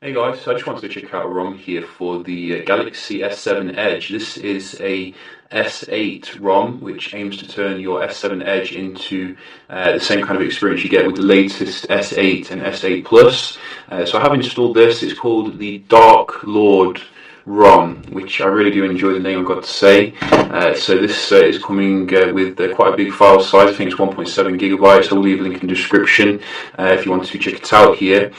Hey guys, so I just wanted to check out a ROM here for the Galaxy S7 Edge. This is a S8 ROM which aims to turn your S7 Edge into the same kind of experience you get with the latest S8 and S8 Plus. So I have installed this. It's called the DARKLORD ROM, which I really do enjoy the name, I've got to say. So this is coming with quite a big file size. I think it's 1.7 gigabytes. I'll leave a link in the description if you want to check it out here.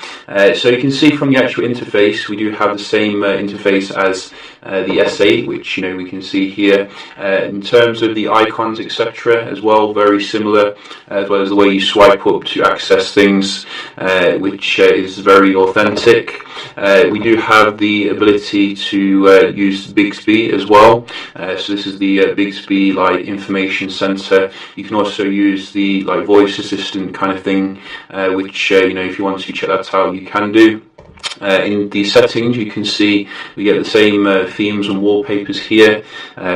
So you can see from the actual interface, we do have the same interface as the S8, which we can see here. In terms of the icons, etc., as well, very similar, as well as the way you swipe up to access things, which is very authentic. We do have the ability to use Bixby as well. So this is the Bixby information center. You can also use the voice assistant kind of thing, which if you want to check that out, you can do. In the settings, you can see we get the same themes and wallpapers here.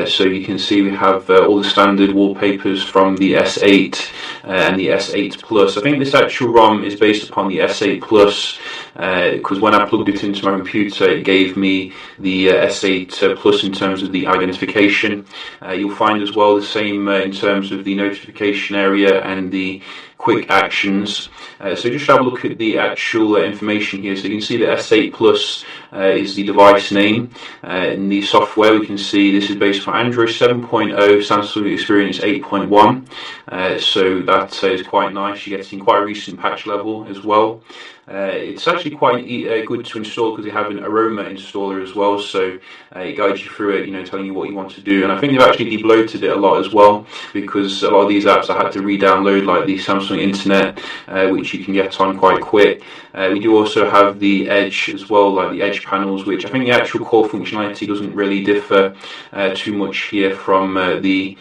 So you can see we have all the standard wallpapers from the S8 and the S8 Plus. I think this actual ROM is based upon the S8 Plus because when I plugged it into my computer, it gave me the S8 Plus in terms of the identification. You'll find as well the same in terms of the notification area and the quick actions. So just have a look at the actual information here. So you can see the S8 Plus is the device name. In the software, we can see this is based on Android 7.0, Samsung Experience 8.1. So that is quite nice. You're getting quite a recent patch level as well. It's actually quite good to install because they have an aroma installer as well, so it guides you through it, telling you what you want to do. And I think they've actually debloated it a lot as well, because a lot of these apps I had to re-download, like the Samsung Internet, which you can get on quite quick. We do also have the Edge as well, like the Edge panels, which I think the actual core functionality doesn't really differ too much here from the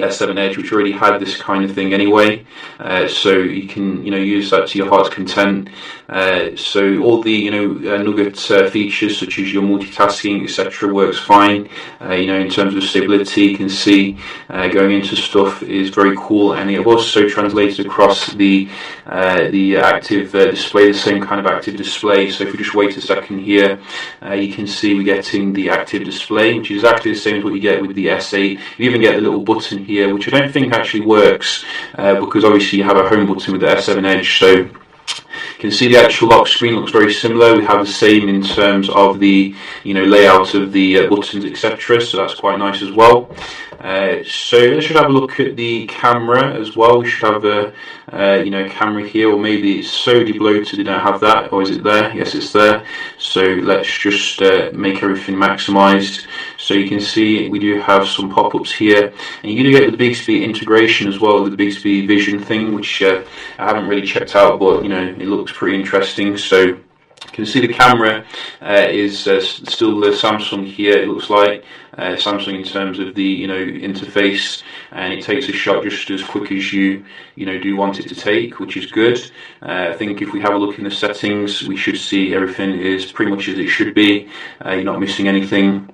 S7 Edge, which already had this kind of thing anyway, so you can use that to your heart's content. So all the nugget features such as your multitasking, etc., works fine. In terms of stability, you can see going into stuff is very cool, and it also translated across the active display, the same kind of active display. So if we just wait a second here, you can see we're getting the active display, which is exactly the same as what you get with the S8. You even get the little button here, which I don't think actually works because obviously you have a home button with the S7 Edge. So you can see the actual lock screen looks very similar. We have the same in terms of the layout of the buttons, etc. So that's quite nice as well. So let's just have a look at the camera as well. We should have a camera here, or maybe it's so debloated they don't have that. Or is it there? Yes, it's there. So let's just make everything maximized. So you can see we do have some pop-ups here, and you do get the Bixby integration as well, the Bixby Vision thing, which I haven't really checked out, but it looks pretty interesting. So you can see the camera is still the Samsung here, it looks like. Samsung in terms of the interface, and it takes a shot just as quick as you do want it to take, which is good. I think if we have a look in the settings, we should see everything is pretty much as it should be. You're not missing anything.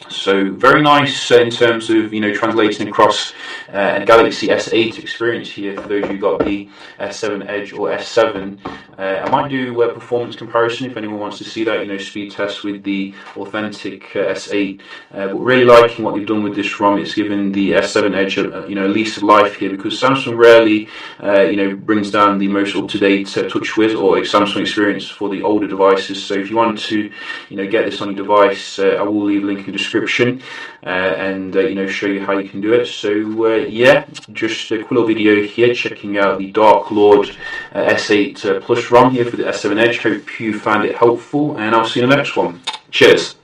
So very nice in terms of translating across a Galaxy S8 experience here for those who got the S7 Edge or S7. I might do a performance comparison if anyone wants to see that, speed test with the authentic S8. But really liking what they've done with this ROM. It's given the S7 Edge a lease of life here, because Samsung rarely brings down the most up-to-date TouchWiz or Samsung experience for the older devices. So if you want to get this on your device, I will leave a link in the description and show you how you can do it. So yeah, just a quick little video here checking out the DARKLORD S8 Plus ROM here for the S7 Edge. Hope you found it helpful, and I'll see you in the next one. Cheers.